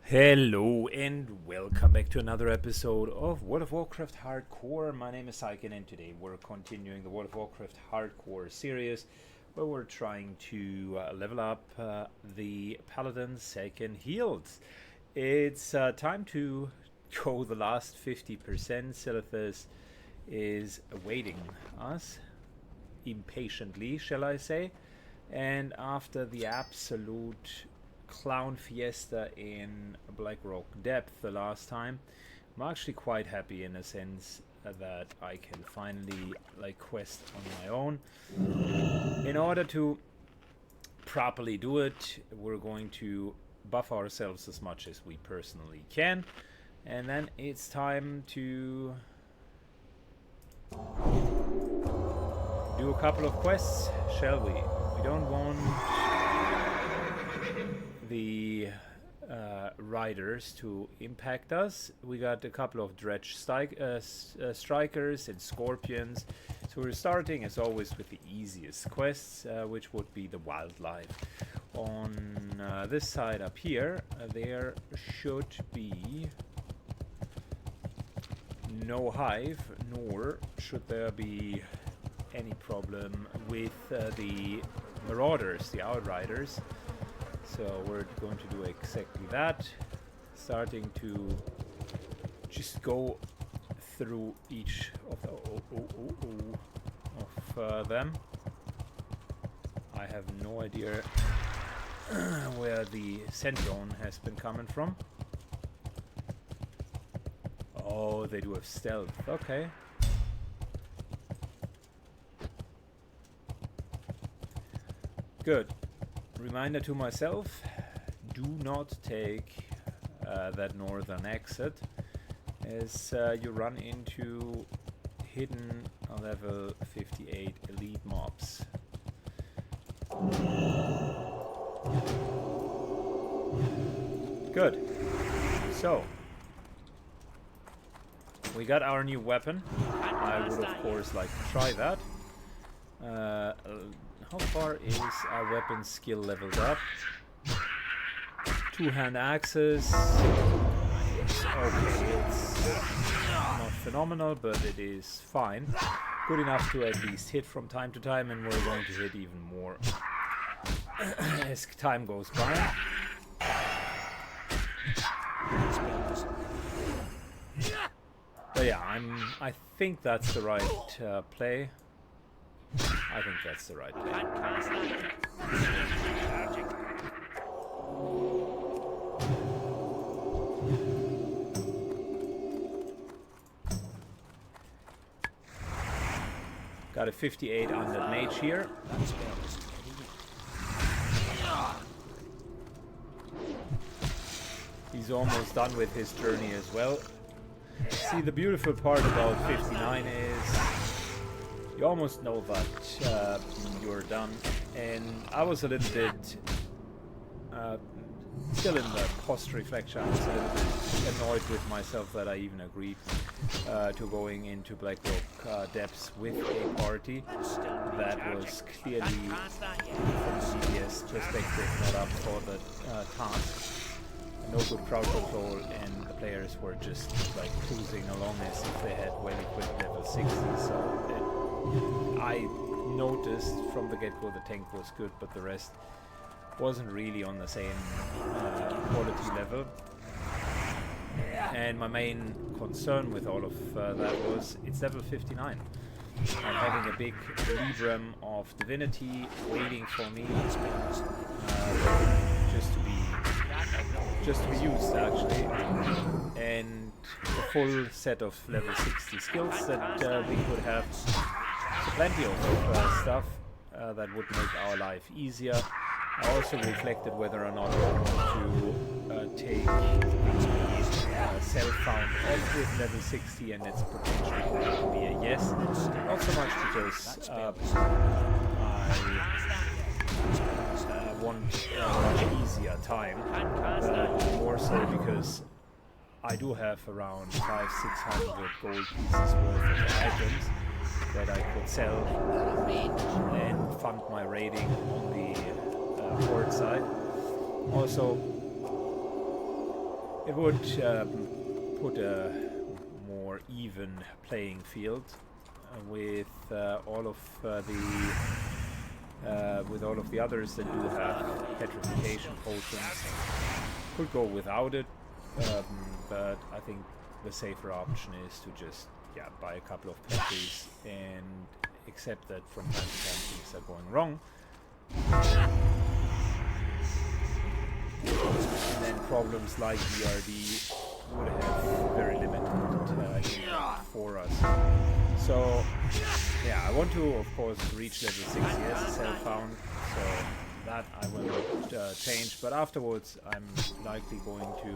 Hello and welcome back to another episode of World of Warcraft Hardcore. My name is Syken and today we're continuing the World of Warcraft Hardcore series where we're trying to level up the Paladin's second healed. It's time to go the last 50%. Silithus is awaiting us impatiently, shall I say. And after the absolute clown fiesta in Blackrock Depth the last time, I'm actually quite happy in a sense that I can finally quest on my own. In order to properly do it, we're going to buff ourselves as much as we personally can, and then it's time to do a couple of quests, shall we? We don't want the riders to impact us. We got a couple of dredge strikers and scorpions, so we're starting as always with the easiest quests, which would be the wildlife. On this side up here, there should be no hive, nor should there be any problem with the marauders, the outriders. So we're going to do exactly that, starting to just go through each of them. I have no idea where the scent drone has been coming from. Oh, they do have stealth. Okay. Good. Reminder to myself, do not take that northern exit, as you run into hidden level 58 elite mobs. Good. So, we got our new weapon. I would of course like to try that. How far is our weapon skill leveled up? Two-hand axes. Okay, it's not phenomenal, but it is fine. Good enough to at least hit from time to time, and we're going to hit even more as time goes by. But yeah, I think that's the right play. I think that's the right play. Got a 58 on that mage here. He's almost done with his journey as well. See, the beautiful part about 59 is you almost know that you're done, and I was a little bit still in the post-reflection. I was a little bit annoyed with myself that I even agreed to going into Blackrock Depths with a party that was clearly, from the CDS perspective, not up for the task. No good crowd control, and the players were just cruising along as if they had well-equipped level 60, so I noticed from the get-go the tank was good, but the rest wasn't really on the same quality level. And my main concern with all of that was it's level 59. I'm having a big Libram of Divinity waiting for me, just to be used actually, and a full set of level 60 skills that we could have. So plenty of stuff that would make our life easier. I also reflected whether or not I want to take self-found off with level 60, and it's potentially going to be a yes. Not so much because I want a much easier time, more so because I do have around 500-600 gold pieces worth of items that I could sell and fund my raiding on the port side. Also, It would put a more even playing field with all of the others that do have petrification potions. Could go without it, but I think the safer option is to just buy a couple of petries and accept that from time to time things are going wrong. And then problems like VRD would have very limited impact for us. So yeah, I want to of course reach level 60 as a self-found, so that I will not change, but afterwards I'm likely going to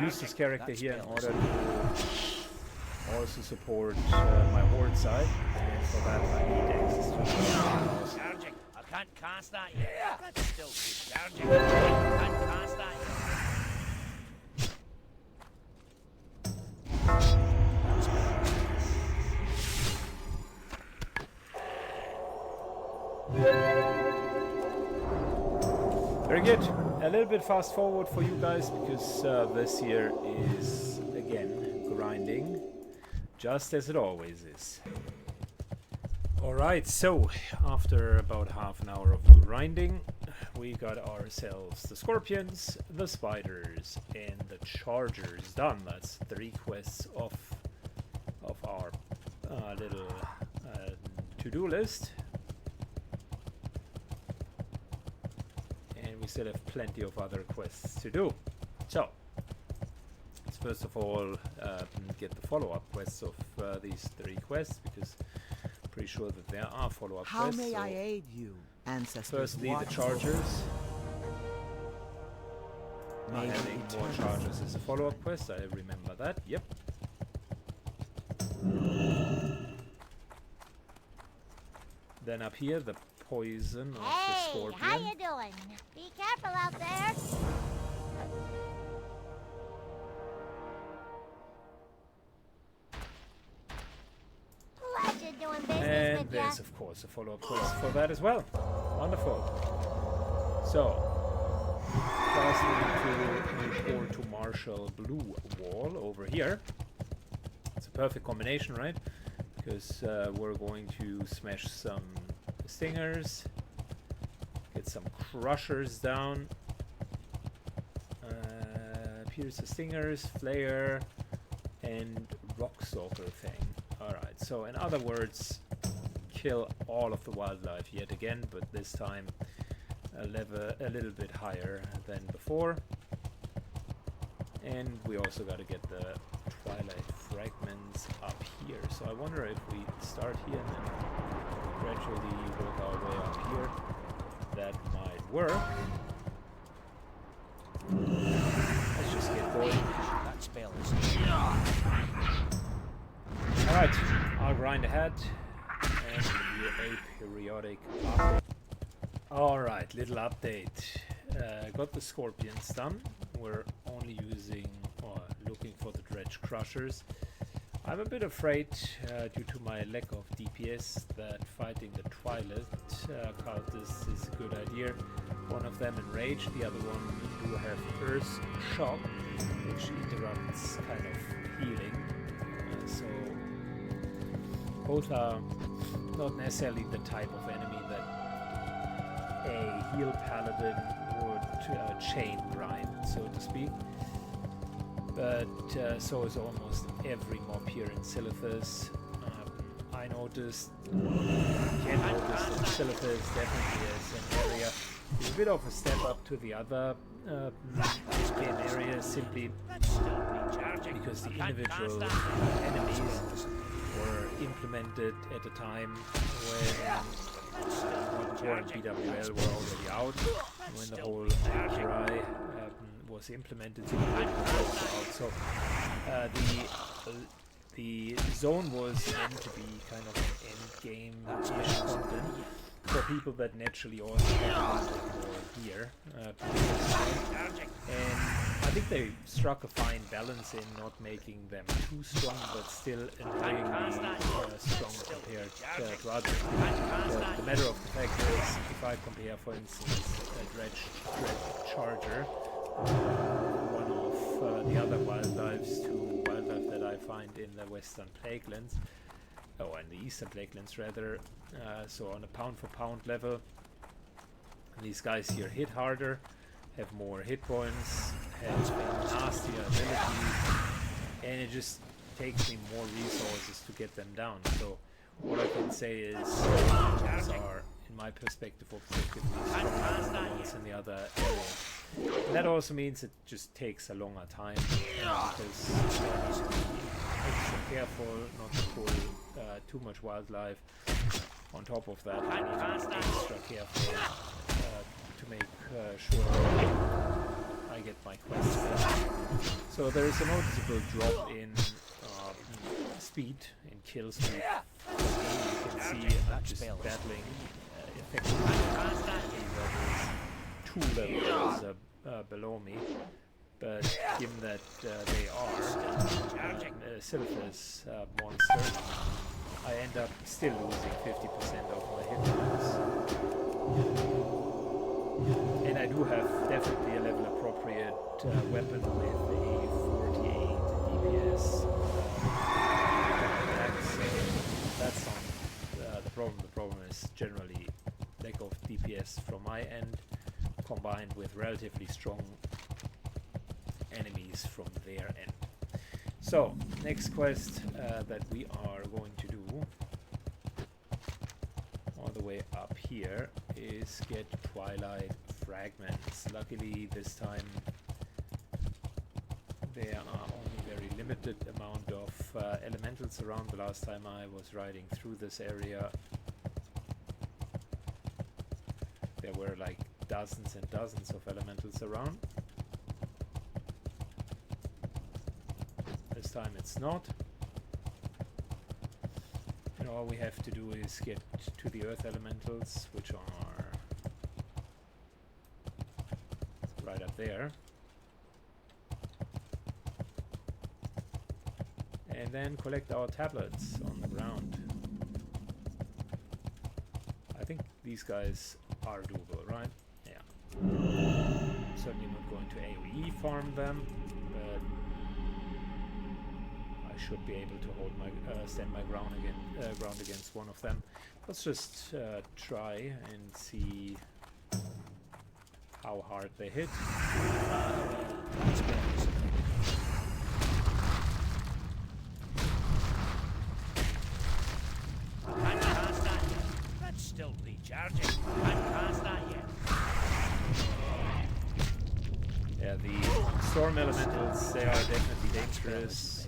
use this character here in order to also support my horde side, and for that I need access to the house. I can't cast that yet. That's still good charging. I can't cast that Very good. A little bit fast forward for you guys because this here is again grinding, just as it always is. Alright, so after about half an hour of grinding, we got ourselves the scorpions, the spiders, and the chargers done. That's 3 quests of our little to-do list. And we still have plenty of other quests to do. So, let's first of all get the follow-up quests of these 3 quests, because pretty sure that there are follow-up quests. How may I aid you, ancestors? Firstly, the chargers. Having more chargers is a follow-up quest. I remember that. Yep. Then up here, the poison of the scorpion. How you doing? Be careful out there. Pleasure doing business And with ya. there's of course a follow-up quest for that as well. Wonderful. So, first we need to report to Marshal Blue Wall over here. It's a perfect combination, right? Because we're going to smash some stingers, get some crushers down, pierce the stingers, flare, and rockstalker thing. Alright, so in other words, kill all of the wildlife yet again, but this time a little bit higher than before. And we also got to get the twilight fragments up here. So I wonder if we start here and then gradually work our way up here. That might work. Let's just get going. that spell is Alright, I'll grind ahead and give you a periodic update. Alright, little update. Got the scorpions done. We're only using or looking for the dredge crushers. I'm a bit afraid, due to my lack of DPS, that fighting the Twilight cultists is a good idea. One of them enraged, the other one do have Earth Shock, which interrupts kind of healing. So both are not necessarily the type of enemy that a heal paladin would chain grind, so to speak. But so is almost every mob here in Silithus. I noticed, can notice that Silithus definitely is an area with a bit of a step up to the other game areas, simply because the individual enemies were implemented at a time when War and BWL were already out, when the whole Azurai was implemented, so the zone was meant to be kind of an end-game-ish content for people that naturally also have more gear. And I think they struck a fine balance in not making them too strong, but still annoyingly strong compared to others. The matter of the fact is, if I compare, for instance, a dredge charger one of the other wildlife that I find in the Western Plaguelands, in the Eastern Plaguelands rather. So on a pound for pound level, these guys here hit harder, have more hit points, have nastier abilities, and it just takes me more resources to get them down. So what I can say is those are, in my perspective, objectively stronger than the ones in the other areas. And that also means it just takes a longer time because you need to be extra careful not to pull too much wildlife. On top of that, I need to be extra careful to make sure I get my quests done. So there is a noticeable drop in speed, in kill speed. You can see I'm just battling effectively levels, 2 levels below me. But given that they are Silphus monster, I end up still losing 50% of my hit points. And I do have definitely a level appropriate weapon with a 48 DPS attack, so that's not the problem. The problem is generally lack of DPS from my end, combined with relatively strong enemies from their end. So, next quest that we are going to do all the way up here is get Twilight Fragments. Luckily this time there are only very limited amount of elementals around. The last time I was riding through this area there were like dozens and dozens of elementals around. This time it's not. And all we have to do is get to the earth elementals, which are right up there. And then collect our tablets on the ground. I think these guys are doable, right? Yeah. Certainly not going to AoE farm them, but I should be able to hold my stand my ground against one of them. Let's just try and see how hard they hit. That's still recharging. Can't cast that yet. Yeah, the storm elementals, they are definitely dangerous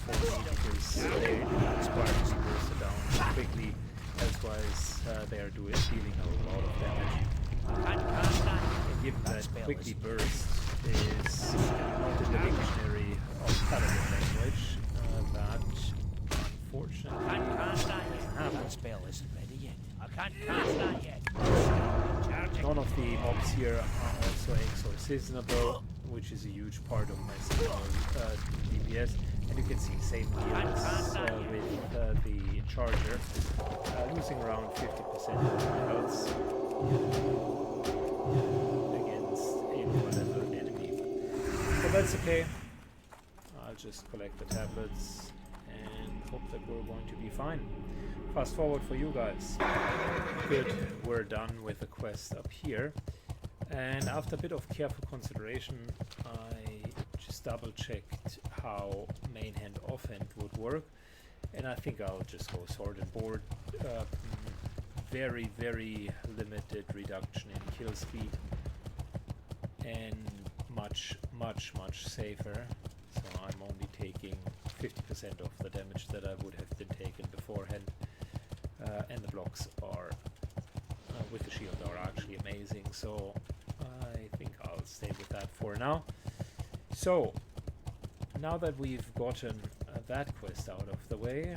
for me because they require to be bursted down quickly. Elsewise, they are dealing a lot of damage. And given that quickly burst is not in the dictionary of Paladin language, that unfortunately doesn't happen. That spell isn't ready yet. I can't cast that yet. None of the mobs here are also exorcismable, which is a huge part of my DPS. And you can see same deals with the charger, losing around 50% of my health against a lower level enemy. But that's okay. I'll just collect the tablets and hope that we're going to be fine. Fast forward for you guys. Good, we're done with the quest up here. And after a bit of careful consideration, I just double checked how main hand offhand would work. And I think I'll just go sword and board. Very, very limited reduction in kill speed. And much, much, much safer. So I'm only taking 50% of the damage that I would have been taken beforehand. And the blocks are with the shield are actually amazing, so I think I'll stay with that for now. So now that we've gotten that quest out of the way,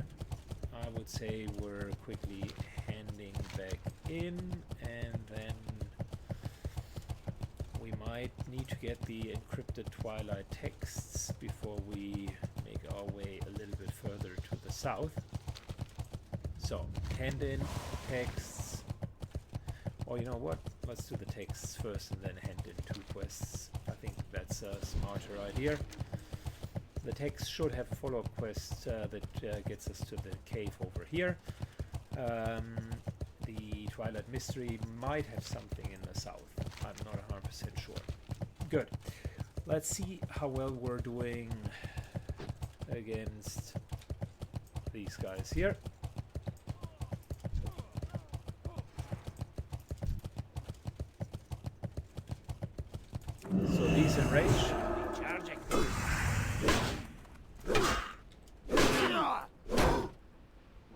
I would say we're quickly handing back in, and then we might need to get the encrypted Twilight texts before we make our way a little bit further to the south. So, hand in texts, or you know what, let's do the texts first and then hand in 2 quests. I think that that's a smarter idea. The text should have a follow-up quest that gets us to the cave over here. The Twilight Mystery might have something in the south. I'm not 100% sure. Good. Let's see how well we're doing against these guys here. So decent range. Charging.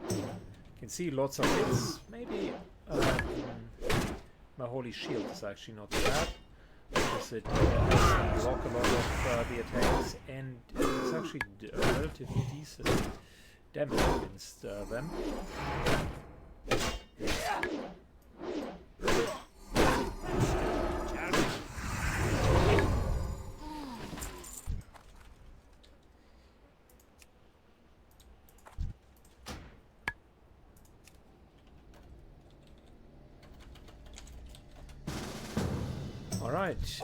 You can see lots of hits. Maybe my holy shield is actually not bad, because it helps block a lot of the attacks, and it's actually relatively decent damage against them. Alright,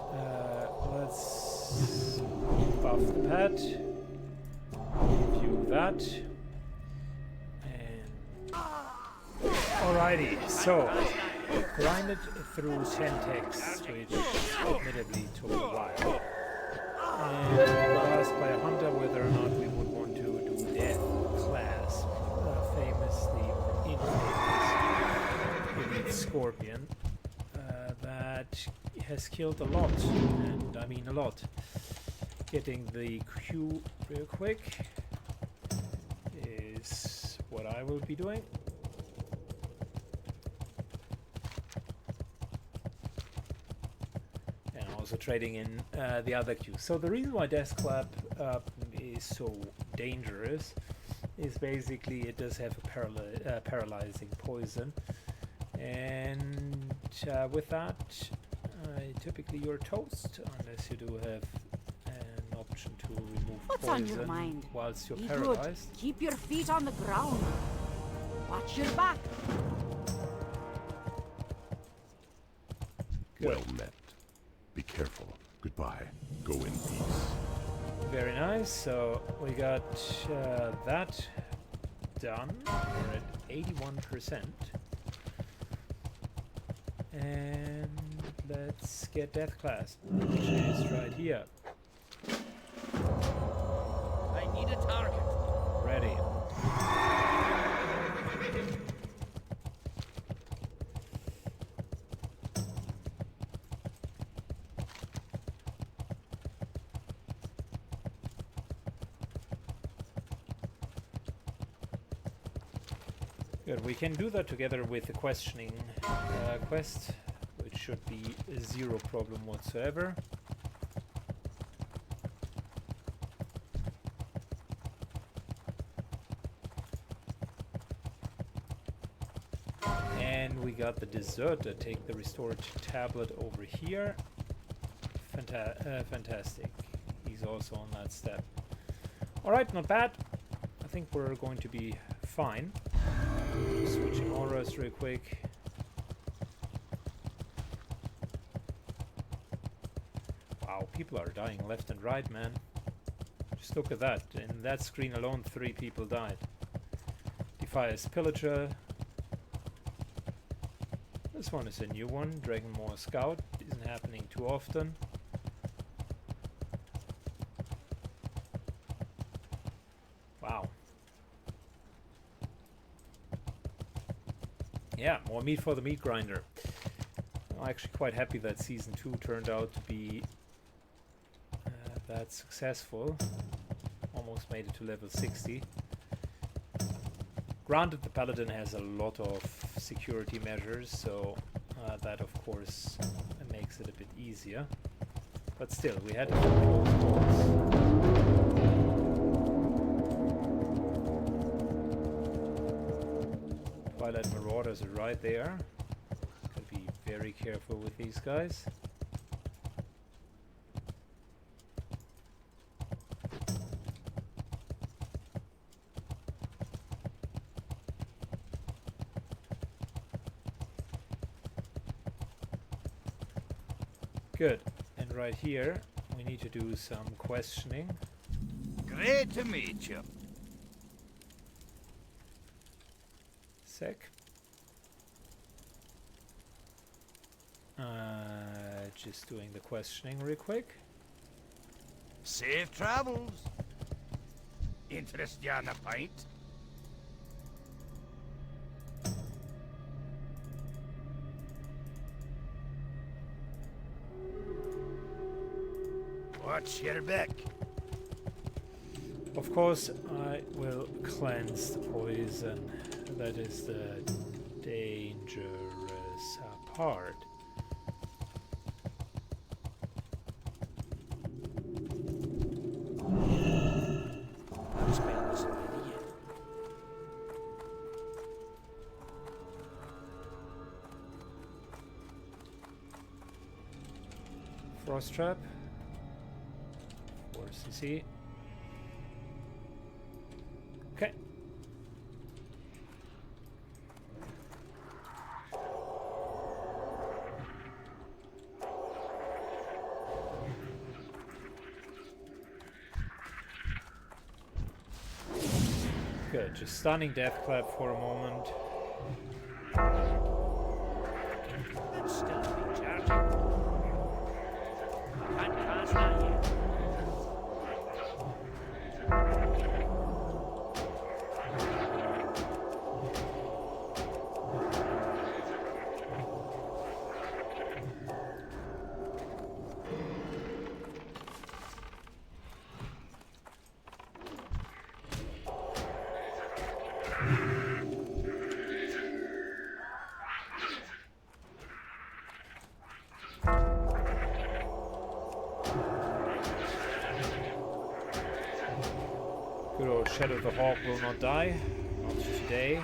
let's buff the pet, view that, and alrighty, so grinded through 10 texts, which admittedly took a while, and got asked by a hunter whether or not we would want to do death class, famously or infamous elite scorpion, that has killed a lot, and I mean a lot. Getting the Q real quick is what I will be doing. And also trading in the other Q. So the reason why Death Clap is so dangerous is basically it does have a paralyzing poison, and with that typically you're toast unless you do have an option to remove What's poison on your mind? whilst you're Be paralyzed. good. Keep your feet on the ground. Watch your back. Good. Well met. Be careful. Goodbye. Go in peace. Very nice. So we got that done. We're at 81%. And let's get Death Class, which is right here. I need a target. Ready. Good, we can do that together with the questioning quest, which should be zero problem whatsoever. And we got the deserter, take the restored tablet over here. Fantastic. He's also on that step. Alright, not bad. I think we're going to be fine. Switching auras real quick. Wow, people are dying left and right, man. Just look at that. In that screen alone, 3 people died. Defias Pillager. This one is a new one. Dragonmoor Scout. Isn't happening too often. Wow. Yeah, more meat for the meat grinder. I'm actually quite happy that Season 2 turned out to be that successful. Almost made it to level 60. Granted, the Paladin has a lot of security measures, so that of course makes it a bit easier. But still, we had a few close calls. Twilight Marauders are right there. Gotta be very careful with these guys. Good. And right here we need to do some questioning. Great to meet you. Sec. Just doing the questioning real quick. Safe travels. Interest you on a pint? Watch your back. Of course, I will cleanse the poison. That is the dangerous part. Spell this already yet. Frost trap. 4cc. Okay. Good, just stunning death clap for a moment. That's still recharging. Can't cast that yet. Good old Shadow the Hawk will not die. Not today. You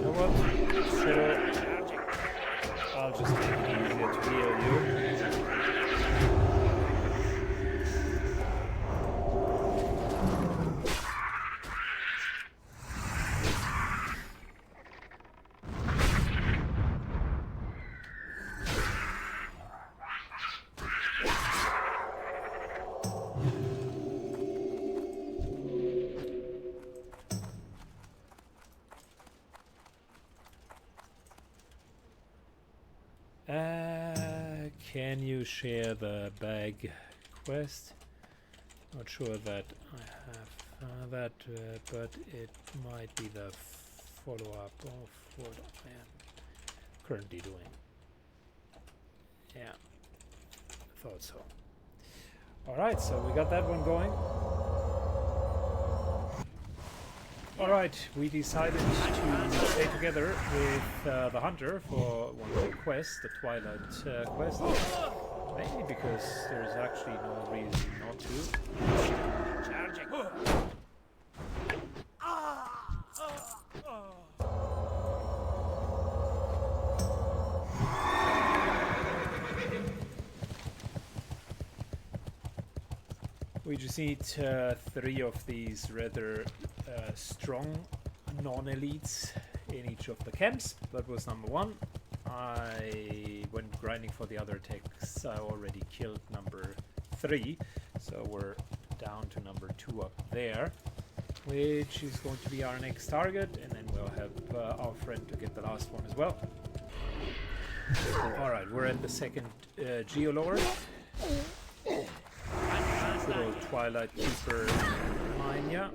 know what? Shadow, I'll just make it easier to heal you. Can you share the bag quest? Not sure that I have that, but it might be the follow-up of what I am currently doing. Yeah, thought so. Alright, so we got that one going. Alright, we decided to stay together with the hunter for one more quest, the Twilight quest. Mainly because there's actually no reason not to. Charging. We just need 3 of these rather strong non-elites in each of the camps. That was number 1. I went grinding for the other techs. I already killed number 3, so we're down to number 2 up there, which is going to be our next target, and then we'll have our friend to get the last one as well. Alright, we're at the second Geolord. Good old Twilight Keeper mine, yeah.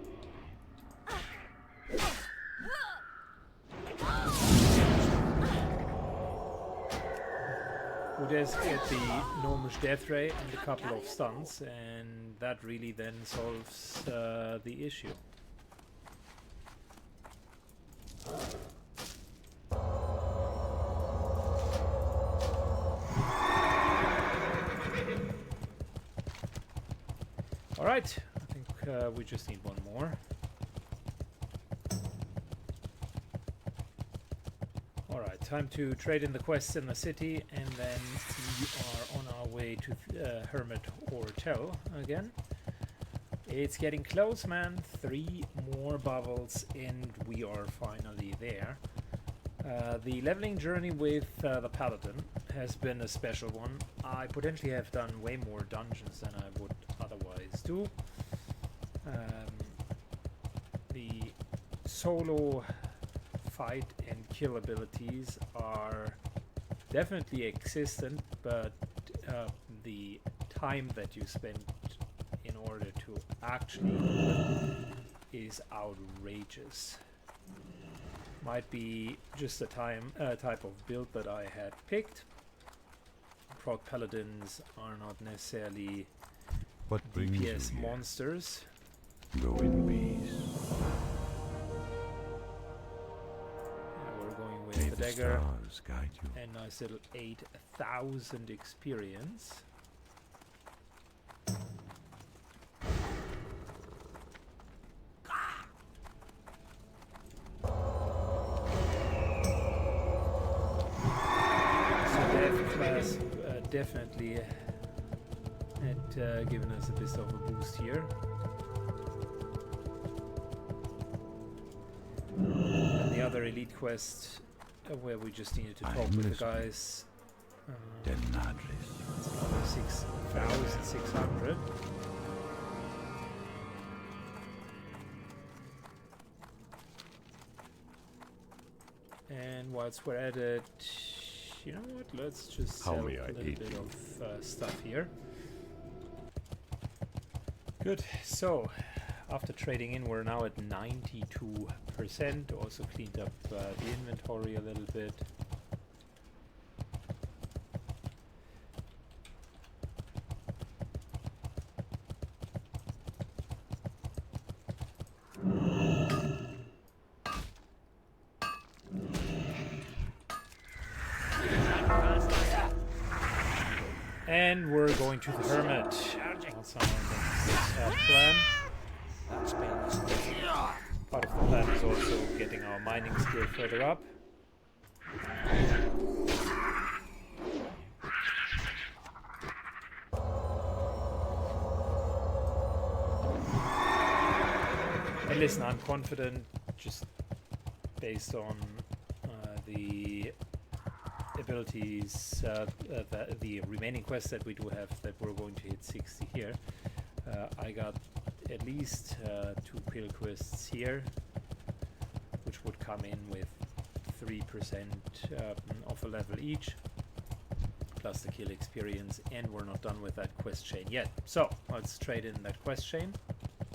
Who does get the enormous death ray and a couple of stuns, and that really then solves the issue. Alright, I think we just need one more. Alright, time to trade in the quests in the city, and then we are on our way to Hermit Hotel again. It's getting close, man. 3 more bubbles and we are finally there. The leveling journey with the Paladin has been a special one. I potentially have done way more dungeons than I would otherwise do. The solo fight and kill abilities are definitely existent, but the time that you spend in order to actually do it is outrageous. Might be just a type of build that I had picked. Proc Paladins are not necessarily What brings you DPS here? monsters. Go in peace. We're going May with the the dagger stars guide you. and nice little 8,000 experience. Definitely had given us a bit of a boost here. And the other elite quest where we just needed to talk with the guys. Denadris. It's another 6,600. And whilst we're at it, you know what? Let's just How sell may a I little aid bit you? of stuff here. Good. So, after trading in, we're now at 92%. Also cleaned up the inventory a little bit. And we're going to the Hermit. That's our next plan. That spell is Part of the plan is also getting our mining skill further up. And listen, I'm confident, just based on the abilities, the remaining quests that we do have, that we're going to hit 60 here. I got at least 2 prerequisites here, which would come in with 3% of a level each, plus the kill experience, and we're not done with that quest chain yet. So let's trade in that quest chain.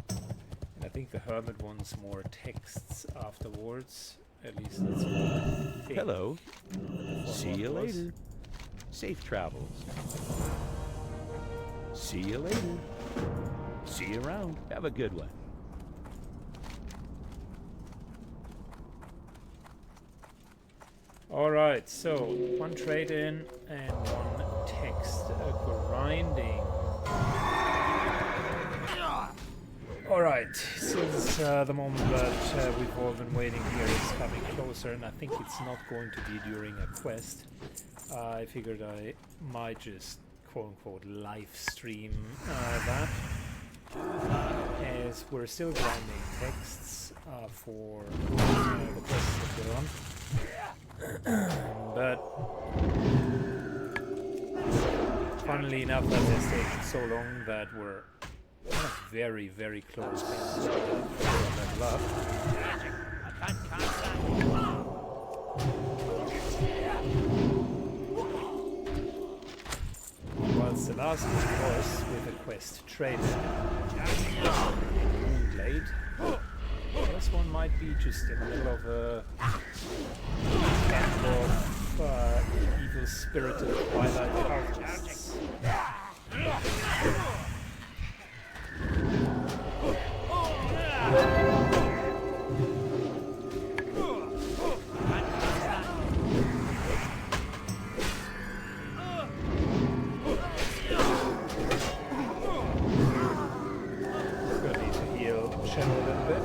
And I think the Hermit wants more texts afterwards. At least that's what I think. Hello. the See you format was. later. Safe travels. See you later. See you around. Have a good one. Alright, so 1 trade in and 1 text grinding. Alright, since the moment that we've all been waiting here is coming closer, and I think it's not going to be during a quest, I figured I might just quote-unquote live stream that, as we're still grinding texts for the quests that we're on. But funnily enough, that has taken so long that we're kind of very, very close to level up. I can't cast that. Whilst the last one was with a quest traded, Moonblade. This one might be just in the middle of a camp of evil-spirited twilight cultists. Gonna need to heal Shadow a little bit.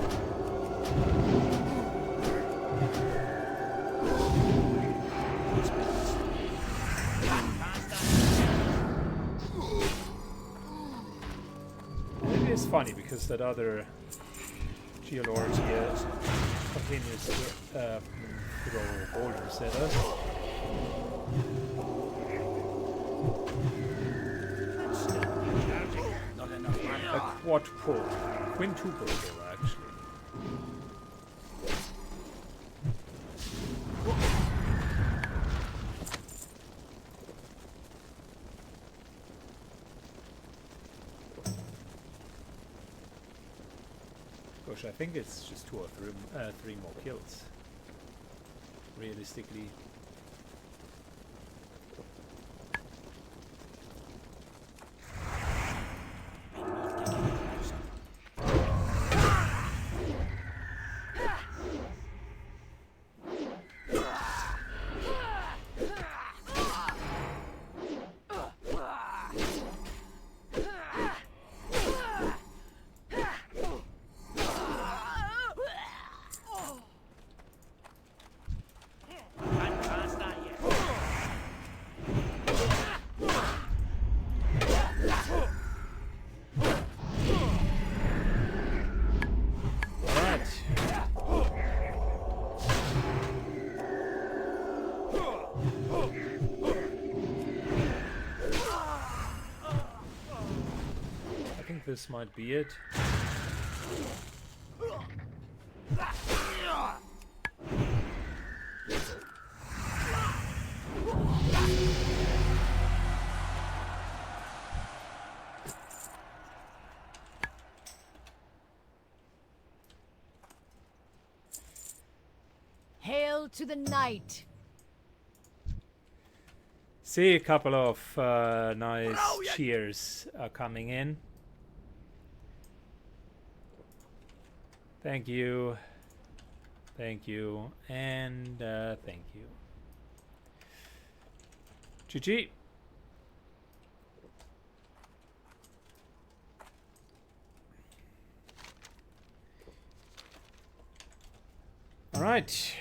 funny because that other Geolord here continues to throw boulders at us. Not enough money. A quintuple though, actually. Gosh, I think it's just 2 or 3 more kills. Realistically. This might be it. Hail to the night. See, a couple of nice cheers are coming in. Thank you. Thank you. And thank you. GG. Alright.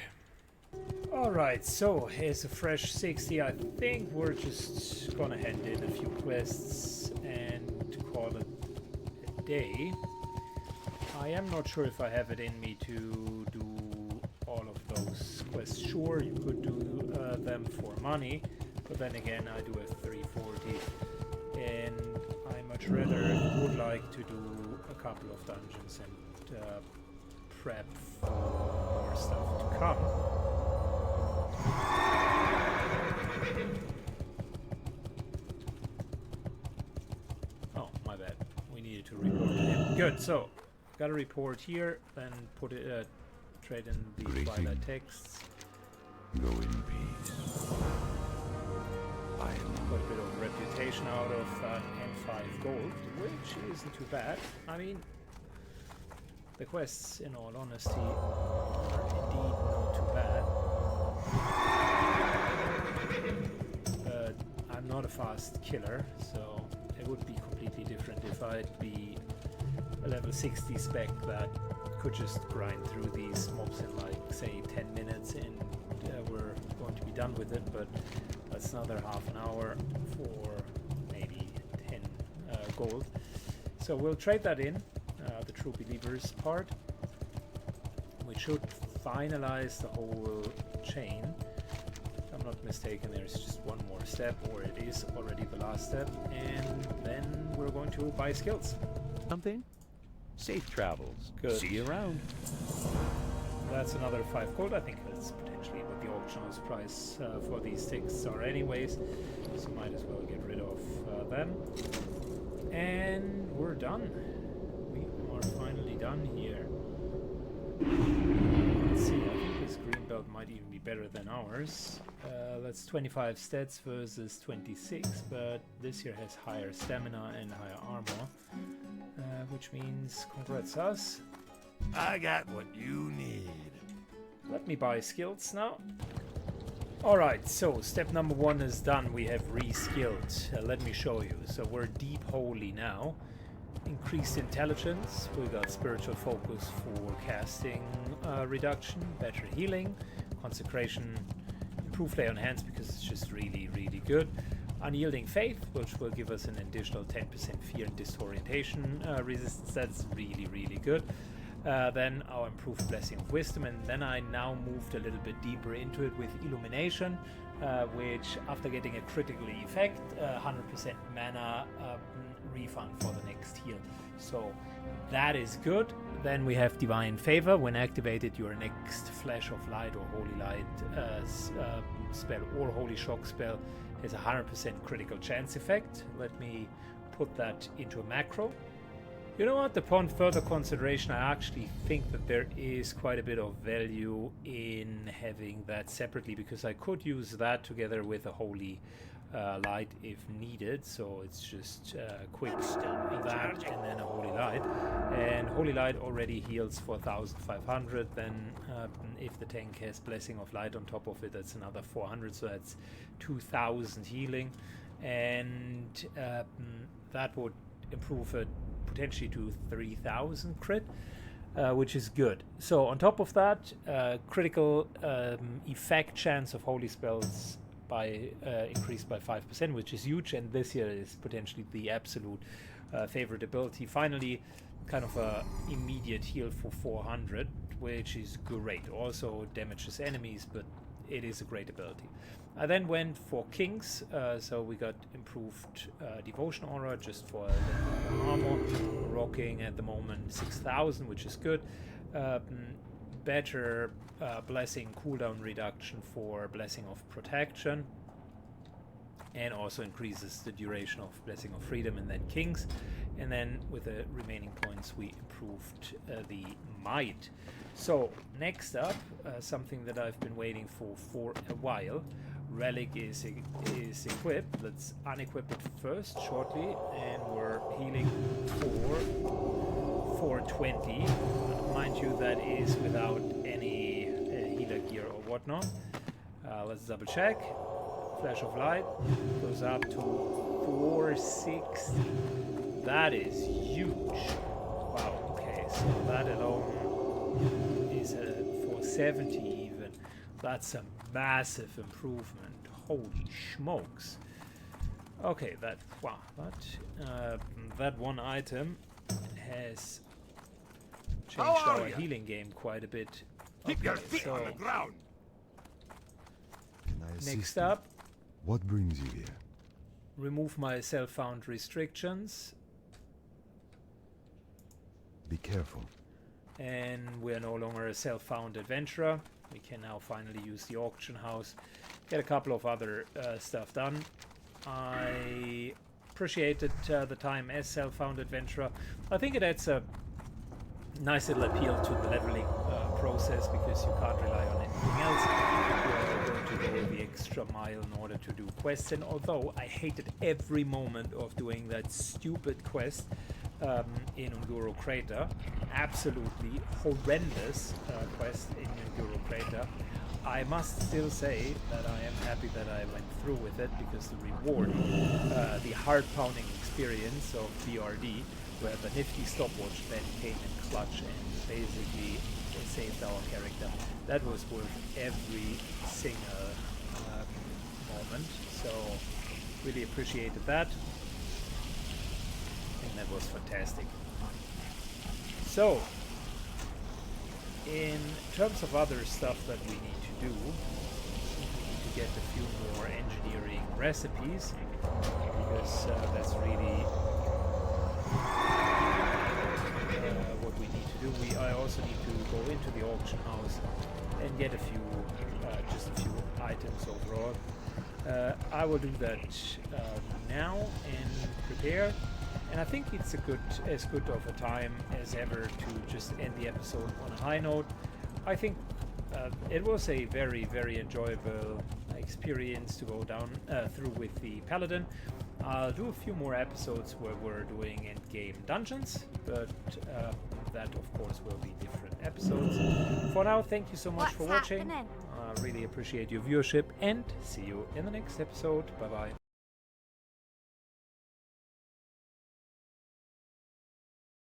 Alright, so here's a fresh 60. I think we're just gonna hand in a few quests and call it a day. I am not sure if I have it in me to do all of those quests. Sure, you could do them for money, but then again I do have 340 and I much rather would like to do a couple of dungeons and prep for more stuff to come. Oh, my bad. We needed to report to him. Good, so got a report here, then put it, trade in the Twilight texts. Go in peace. I am Got a bit of reputation out of and 5 gold, which isn't too bad. I mean, the quests, in all honesty, are indeed not too bad. But I'm not a fast killer, so it would be completely different if I'd be a level 60 spec that could just grind through these mobs in like say 10 minutes and we're going to be done with it, but that's another half an hour for maybe 10 gold. So we'll trade that in, the True Believers part. We should finalize the whole chain. If I'm not mistaken, there's just one more step, or it is already the last step, and then we're going to buy skills. Something? Safe travels. Good. See you around. That's another 5 gold. I think that's potentially what the auction house price for these sticks are anyways, so might as well get rid of them. And we're done. We are finally done here. Let's see, I think this green belt might even be better than ours. That's 25 stats versus 26, but this here has higher stamina and higher armor. Which means congrats us. I got what you need. Let me buy skills now. Alright, so step number 1 is done. We have re-skilled. Let me show you. So we're deep holy now. Increased intelligence. We got spiritual focus for casting reduction. Better healing. Consecration. Improved lay on hands because it's just really, really good. Unyielding Faith, which will give us an additional 10% fear and disorientation resistance. That's really, really good. Then our improved Blessing of Wisdom, and then I now moved a little bit deeper into it with Illumination, which, after getting a critical effect, 100% mana refund for the next heal. So that is good. Then we have Divine Favor. When activated, your next Flash of Light or Holy Light spell or Holy Shock spell has a 100% critical chance effect. Let me put that into a macro. You know what? Upon further consideration, I actually think that there is quite a bit of value in having that separately, because I could use that together with a Holy Light if needed. So it's just quick that and then a Holy Light. And Holy Light already heals for 1,500. Then if the tank has Blessing of Light on top of it, that's another 400. So that's 2,000 healing. And that would improve it potentially to 3,000 crit, which is good. So on top of that, critical effect chance of holy spells by increased by 5%, which is huge, and this here is potentially the absolute favorite ability. Finally, kind of a immediate heal for 400, which is great. Also damages enemies, but it is a great ability. I then went for Kings, so we got improved Devotion Aura just for a little armor. Rocking at the moment 6,000, which is good. Better Blessing cooldown reduction for Blessing of Protection, and also increases the duration of Blessing of Freedom, and then Kings. And then with the remaining points we improved the Might. So next up, something that I've been waiting for a while. Relic is equipped. Let's unequip it first shortly, and we're healing for 420. Mind you, that is without any healer gear or whatnot. Let's double check. Flash of Light goes up to 460. That is huge. Wow, okay, so that alone is a 470 even. That's a massive improvement. Holy smokes. Okay, that one item has changed our healing game quite a bit. Keep your Okay, feet on the ground. Can I assist next you? up, What brings you here? remove my self-found restrictions, Be careful. and we are no longer a self-found adventurer. We can now finally use the auction house, get a couple of other stuff done. I appreciated the time as self-found adventurer. I think it adds a nice little appeal to the leveling process, because you can't rely on anything else. You're going to go the extra mile in order to do quests, and although I hated every moment of doing that stupid quest in Unguro Crater, absolutely horrendous quest in Unguro Crater, I must still say that I am happy that I went through with it, because the reward, the heart-pounding experience of BRD, where the nifty stopwatch then came in clutch and basically saved our character, that was worth every single moment. So really appreciated that. I think that was fantastic. So in terms of other stuff that we need to do, we need to get a few more engineering recipes, because that's really what we need to do. I also need to go into the auction house and get a few, just a few items overall. I will do that now and prepare. And I think it's as good of a time as ever to just end the episode on a high note. I think it was a very, very enjoyable experience to go down through with the Paladin. I'll do a few more episodes where we're doing endgame dungeons, but that of course will be different episodes. For now, thank you so much for watching. I really appreciate your viewership, and see you in the next episode. Bye bye.